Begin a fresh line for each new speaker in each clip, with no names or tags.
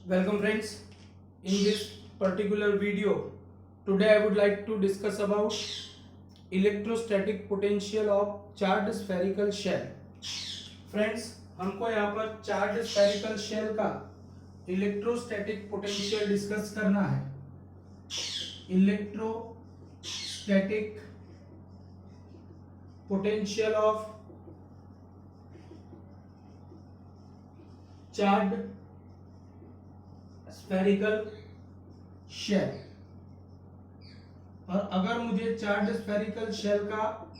Welcome friends. In this particular video, today I would like to discuss about electrostatic potential of charged spherical shell. Friends, हमको यहाँ पर charge spherical shell का electrostatic potential discuss करना है. Electrostatic potential of charge spherical shell. और अगर मुझे charge spherical shell का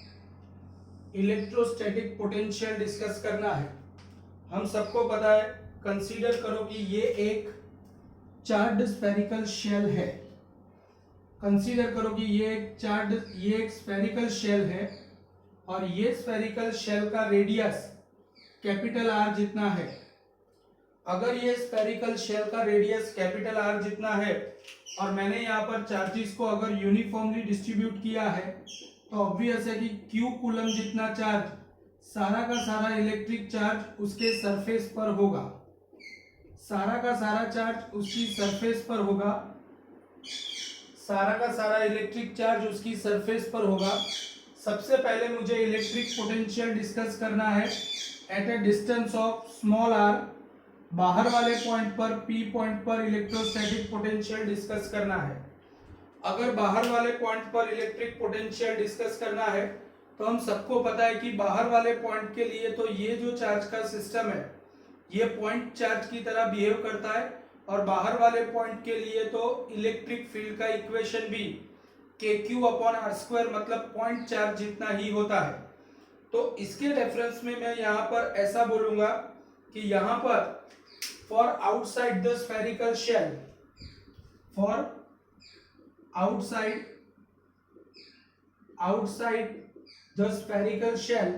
इलेक्ट्रोस्टैटिक पोटेंशियल डिस्कस करना है, हम सबको पता है, कंसीडर करो कि ये एक चार्ज स्फेरिकल शेल है. कंसीडर करो कि ये एक स्फेरिकल शेल है और ये स्फेरिकल शेल का रेडियस कैपिटल आर जितना है. अगर ये स्फेरिकल शेल का रेडियस कैपिटल आर जितना है और मैंने यहाँ पर चार्जेस को अगर यूनिफॉर्मली डिस्ट्रीब्यूट किया है तो ऑब्वियस है कि क्यू कूलम जितना चार्ज, सारा का सारा इलेक्ट्रिक चार्ज उसके सरफेस पर होगा. सारा का सारा चार्ज उसकी सरफेस पर होगा. सारा का सारा इलेक्ट्रिक चार्ज उसकी सरफेस पर होगा. सबसे पहले मुझे इलेक्ट्रिक पोटेंशियल डिस्कस करना है at a distance of small r. बाहर वाले पॉइंट पर P पॉइंट पर इलेक्ट्रोस्टैटिक पोटेंशियल डिस्कस करना है. अगर बाहर वाले पॉइंट पर इलेक्ट्रिक पोटेंशियल डिस्कस करना है तो हम सबको पता है कि बाहर वाले पॉइंट के लिए तो ये जो चार्ज का सिस्टम है ये पॉइंट चार्ज की तरह बिहेव करता है और बाहर वाले पॉइंट के लिए तो इलेक्ट्रिक फील्ड का इक्वेशन भी KQ/r² मतलब पॉइंट चार्ज जितना ही होता है. तो इसके रेफरेंस में मैं यहाँ पर ऐसा बोलूंगा कि यहाँ पर for outside the spherical shell, for outside the spherical shell,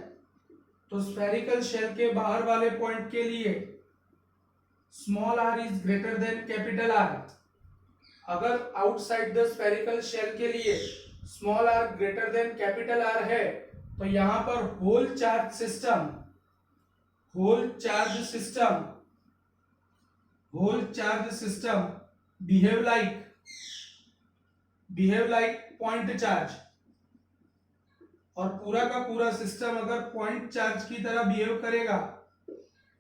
तो spherical shell के बाहर वाले पॉइंट के लिए small r is greater than capital R. अगर outside the spherical shell के लिए small r greater than capital R है तो यहाँ पर whole charge system behave like point charge. और पूरा का पूरा सिस्टम अगर पॉइंट चार्ज की तरह बिहेव करेगा,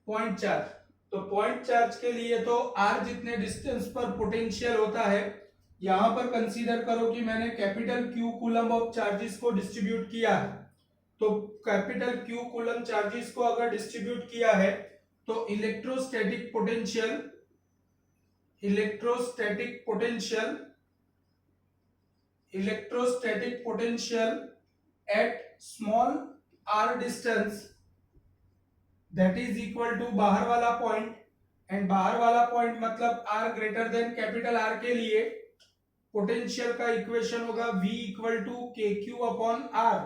पॉइंट चार्ज, तो पॉइंट चार्ज के लिए तो r जितने डिस्टेंस पर पोटेंशियल होता है. यहां पर कंसीडर करो कि मैंने capital Q coulomb of charges को डिस्ट्रीब्यूट किया है. तो कैपिटल Q कूलम चार्जेस को अगर डिस्ट्रीब्यूट किया है तो electrostatic potential at small r distance that is equal to बाहर वाला पॉइंट, एंड बाहर वाला पॉइंट मतलब r greater than capital R के लिए पोटेंशियल का इक्वेशन होगा V इक्वल टू KQ/r.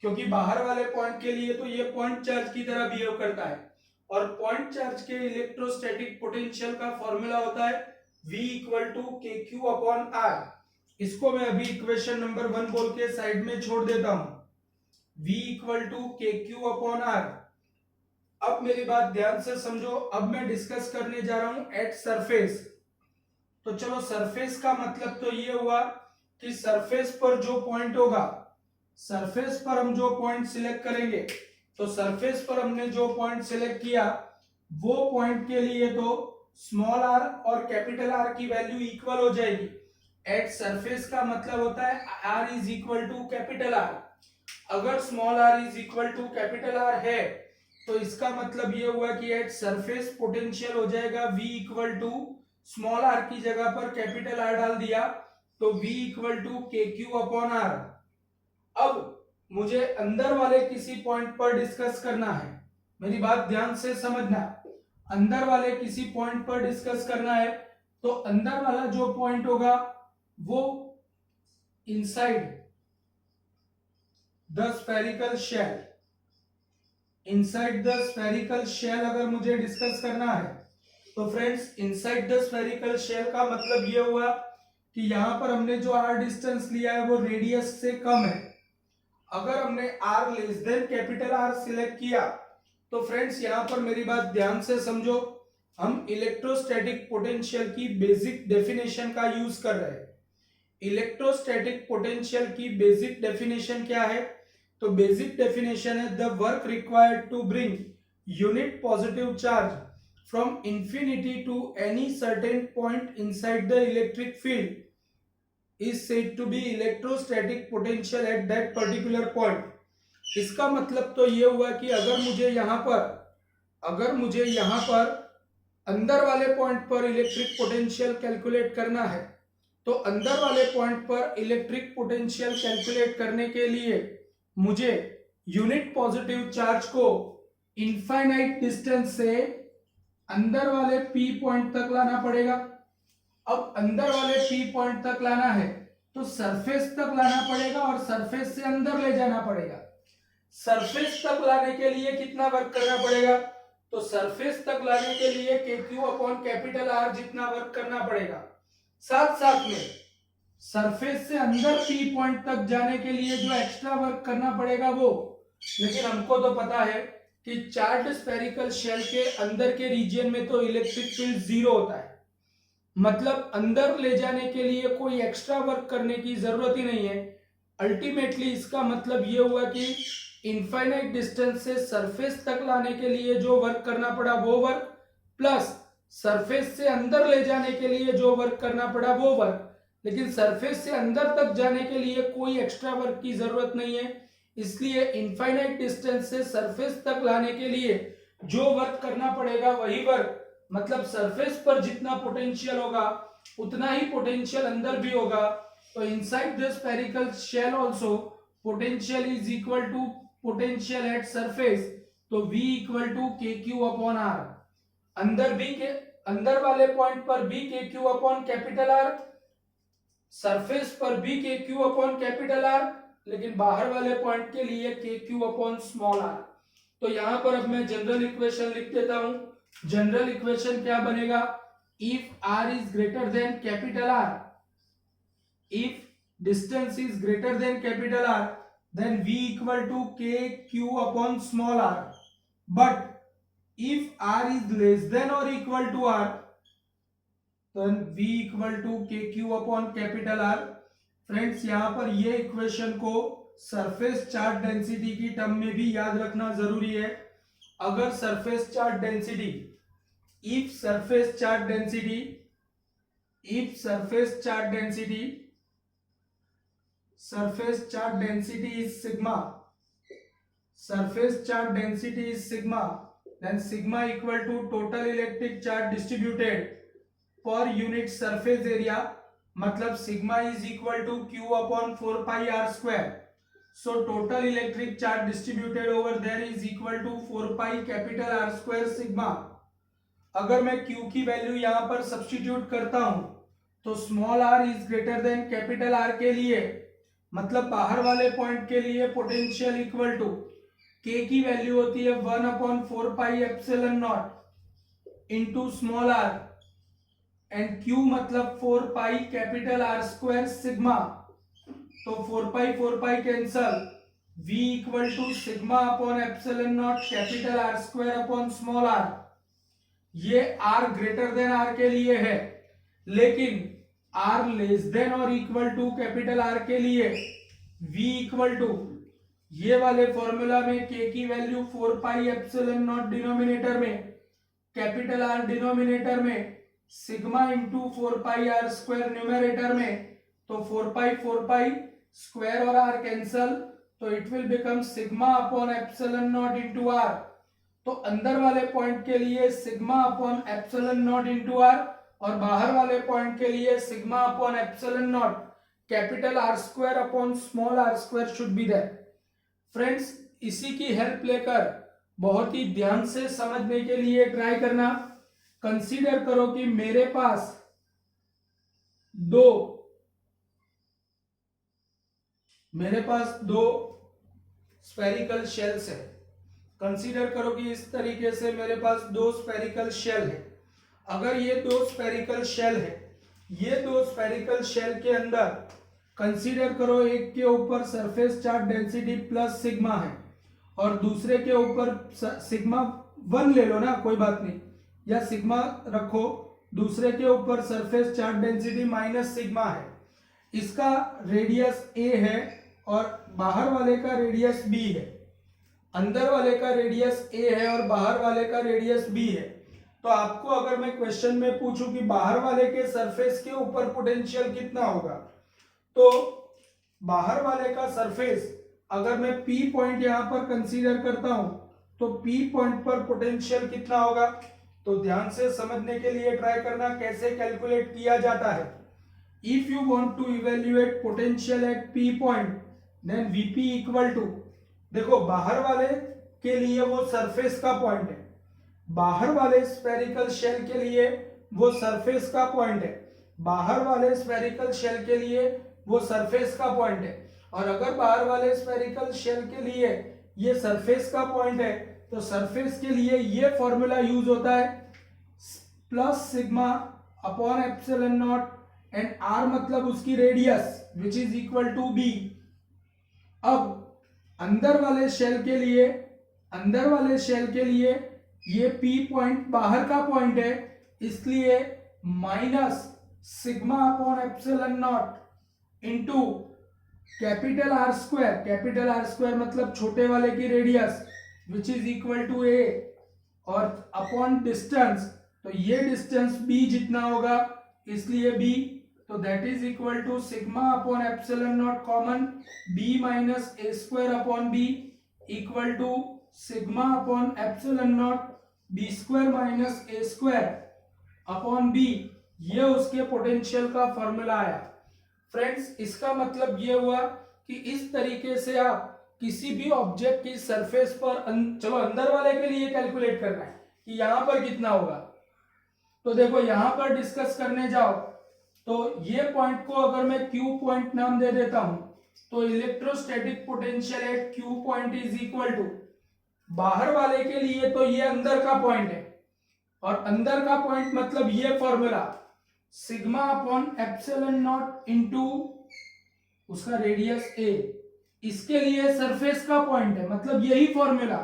क्योंकि बाहर वाले पॉइंट के लिए तो ये पॉइंट चार्ज की तरह बिहेव करता है और पॉइंट चार्ज के इलेक्ट्रोस्टैटिक पोटेंशियल का फॉर्मूला होता है V इक्वल टू KQ/r. इसको मैं अभी इक्वेशन नंबर 1 बोल के साइड में छोड़ देता हूं. V equal to KQ/r. अब मेरी बात ध्यान से समझो. अब मैं डिस्कस करने जा रहा हूं एट सरफेस. तो चलो, सरफेस का मतलब तो ये हुआ कि सरफेस पर जो पॉइंट होगा, सरफेस पर हम जो पॉइंट सिलेक्ट करेंगे, तो सरफेस पर हमने जो पॉइंट सिलेक्ट किया वो पॉइंट के लिए तो स्मॉल r और कैपिटल R की वैल्यू इक्वल हो जाएगी. एट सरफेस का मतलब होता है r is equal to capital R. अगर small r is equal to capital R है तो इसका मतलब ये हुआ कि एट सरफेस पोटेंशियल हो जाएगा V equal to small r की जगह पर कैपिटल R डाल दिया तो V इक्वल टू KQ/r. अब मुझे अंदर वाले किसी पॉइंट पर डिस्कस करना है. मेरी बात ध्यान से समझना. अंदर वाले किसी पॉइंट पर डिस्कस करना है तो अंदर वाला जो पॉइंट होगा वो inside the spherical shell. Inside the spherical shell अगर मुझे डिस्कस करना है तो friends, inside the spherical shell का मतलब ये हुआ कि यहां पर हमने जो r डिस्टेंस लिया है वो रेडियस से कम है. अगर हमने r less than capital R select किया तो फ्रेंड्स यहां पर मेरी बात ध्यान से समझो. हम इलेक्ट्रोस्टैटिक पोटेंशियल की बेसिक डेफिनेशन का यूज कर रहे हैं। इलेक्ट्रोस्टैटिक पोटेंशियल की बेसिक डेफिनेशन क्या है? तो बेसिक डेफिनेशन है the work required to bring unit positive charge from infinity to any certain point inside the electric field is said to be electrostatic potential at that particular point. इसका मतलब तो ये हुआ कि अगर मुझे यहाँ पर अंदर वाले पॉइंट पर इलेक्ट्रिक पोटेंशियल कैलकुलेट करना है, तो अंदर वाले पॉइंट पर इलेक्ट्रिक पोटेंशियल कैलकुलेट करने के लिए मुझे यूनिट पॉजिटिव चार्ज को इनफाइनाइट डिस्टेंस से अंदर वाले पी पॉइंट तक लाना पड़ेगा। अब अंदर वाले पी पॉइंट तक लाना है तो सरफेस तक लाना पड़ेगा और सरफेस से अंदर ले जाना पड़ेगा। सरफेस तक लाने के लिए कितना वर्क करना पड़ेगा? तो सरफेस तक लाने के लिए KQ अपॉन कैपिटल R जितना वर्क करना पड़ेगा। साथ साथ में सरफेस से अंदर P पॉइंट तक जाने के लिए जो एक्स्ट्रा वर्क करना पड़ेगा वो, लेकिन हमको तो पता है कि चार्ज स्फेरिकल शेल के अंदर के रीजन में तो इलेक्ट्रिक फील्ड जीरो होता है, मतलब अंदर ले जाने के लिए कोई एक्स्ट्रा वर्क करने की जरूरत ही नहीं है। अल्टीमेटली इसका मतलब ये हुआ कि इनफाइनाइट डिस्टेंस से सरफेस तक लाने के लिए जो वर्क करना पड़ा वो वर्क, प्लस सरफेस से अंदर ले जाने के लिए जो वर्क करना पड़ा वो वर्क, लेकिन सरफेस से अंदर तक जाने के लिए कोई एक्स्ट्रा वर्क की जरूरत नहीं है। इसलिए इनफाइनाइट डिस्टेंस से सरफेस तक लाने के लिए जो वर्क करना पड़ेगा वही वर्क, मतलब सरफेस पर जितना पोटेंशियल होगा उतना ही पोटेंशियल अंदर भी होगा। तो inside the spherical shell also potential is equal to potential at surface, तो V equal to KQ upon R। अंदर वाले पॉइंट पर भी KQ upon capital R, surface पर भी KQ अपॉन कैपिटल R, लेकिन बाहर वाले पॉइंट के लिए KQ अपॉन स्मॉल r। तो यहां पर अब मैं जनरल इक्वेशन लिख देता हूं। जनरल इक्वेशन क्या बनेगा? If r is greater than capital R, if distance is greater than capital R, then V equal to KQ upon small r. But if r is less than or equal to r, then V equal to KQ upon capital R. Friends यहां पर ये equation को surface charge density की term में भी याद रखना जरूरी है। अगर surface charge density, if surface charge density is sigma, then sigma equal to total electric charge distributed per unit surface area, मतलब sigma is equal to Q upon 4 pi r square. So total electric charge distributed over there is equal to 4 pi capital R square sigma. अगर मैं Q की value यहाँ पर substitute करता हूं तो small r is greater than capital R के लिए, मतलब बाहर वाले पॉइंट के लिए पोटेंशियल इक्वल टू K की वैल्यू होती है 1 upon 4 pi epsilon naught into small r, and Q मतलब 4 pi capital R square sigma. तो 4 pi cancel, V equal to sigma upon epsilon naught capital R square upon small r। ये R greater than R के लिए है, लेकिन R less than और equal to capital R के लिए V equal to ये वाले फॉर्मूला में K की value 4 pi epsilon not denominator में, कैपिटल R डिनोमिनेटर में, सिग्मा इंटू 4 पाई R स्क्वायर न्यूमरेटर में। तो 4 पाई स्क्वायर और R कैंसल, तो it will become sigma upon epsilon naught into R। तो अंदर वाले पॉइंट के लिए sigma upon epsilon naught into R और बाहर वाले पॉइंट के लिए sigma upon epsilon naught capital R square upon small r square should be there. Friends इसी की हेल्प लेकर बहुत ही ध्यान से समझने के लिए ट्राई करना। कंसीडर करो कि मेरे पास दो स्फेरिकल शेल्स है। कंसीडर करो कि इस तरीके से मेरे पास दो स्फेरिकल शेल है। अगर ये दो स्फेरिकल शेल है, ये दो स्फेरिकल शेल के अंदर कंसीडर करो एक के ऊपर surface charge density plus sigma है और दूसरे के ऊपर सिग्मा 1 ले लो ना, कोई बात नहीं, या सिग्मा रखो, दूसरे के ऊपर surface charge density minus sigma है, इसका रेडियस ए है और बाहर वाले का रेडियस बी है, अंदर वाले का रेडियस ए है और बाहर वाले का रेडियस बी है। तो आपको अगर मैं क्वेश्चन में पूछूं कि बाहर वाले के सरफेस के ऊपर पोटेंशियल कितना होगा, तो बाहर वाले का सरफेस अगर मैं P पॉइंट यहां पर कंसीडर करता हूं तो P पॉइंट पर पोटेंशियल कितना होगा, तो ध्यान से समझने के लिए ट्राई करना कैसे कैलकुलेट किया जाता है। If you want to evaluate potential at P point then Vp equal to, देखो बाहर वाले के लिए वो सरफेस का पॉइंट है, बाहर वाले स्फेरिकल शेल के लिए वो सरफेस का पॉइंट है, बाहर वाले स्फेरिकल शेल के लिए वो सरफेस का पॉइंट है, और अगर बाहर वाले स्फेरिकल शेल के लिए ये सरफेस का पॉइंट है तो सरफेस के लिए ये फॉर्मूला यूज होता है plus sigma upon epsilon naught and R मतलब उसकी radius which is equal to B. अब अंदर वाले शेल के लिए ये P पॉइंट बाहर का पॉइंट है, इसलिए minus sigma upon epsilon not into capital R square मतलब छोटे वाले की radius which is equal to A और अपॉन डिस्टेंस, तो ये डिस्टेंस b जितना होगा इसलिए b, तो that is equal to sigma upon epsilon naught common b minus A square upon b equal to sigma upon epsilon naught b square minus A square upon b। ये उसके potential का formula आया। Friends, इसका मतलब ये हुआ कि इस तरीके से आप किसी भी ऑब्जेक्ट की सरफेस पर चलो अंदर वाले के लिए कैलकुलेट करना है कि यहां पर कितना होगा, तो देखो यहां पर डिस्कस करने जाओ तो ये पॉइंट को अगर मैं Q पॉइंट नाम दे देता हूं तो electrostatic potential at Q point is equal to, बाहर वाले के लिए तो ये अंदर का पॉइंट है और अंदर का पॉइंट मतलब ये formula sigma upon epsilon not into उसका रेडियस a, इसके लिए सरफेस का पॉइंट है मतलब यही formula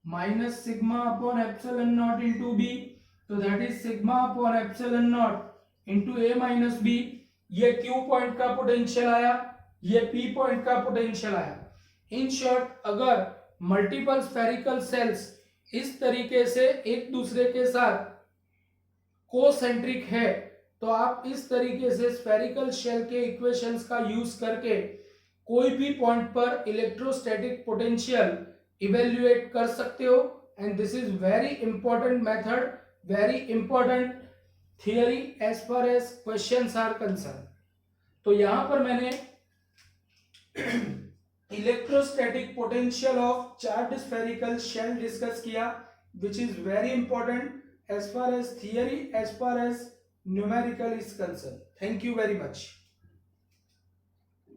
minus sigma upon epsilon not into b, तो that is sigma upon epsilon not into a minus b। ये Q पॉइंट का पोटेंशियल आया, ये P पॉइंट का पोटेंशियल आया। इन शॉर्ट, अगर मल्टीपल स्फेरिकल सेल्स इस तरीके से एक दूसरे के साथ कोसेंट्रिक है तो आप इस तरीके से स्फेरिकल शेल के इक्वेशंस का यूज करके कोई भी पॉइंट पर इलेक्ट्रोस्टैटिक पोटेंशियल इवेल्युएट कर सकते हो, and this is very important method, very important theory as far as questions are concern. तो यहां पर मैंने electrostatic potential of charged spherical shell discuss किया, which is very important as far as theory, as far as numerical is concerned. Thank you very much.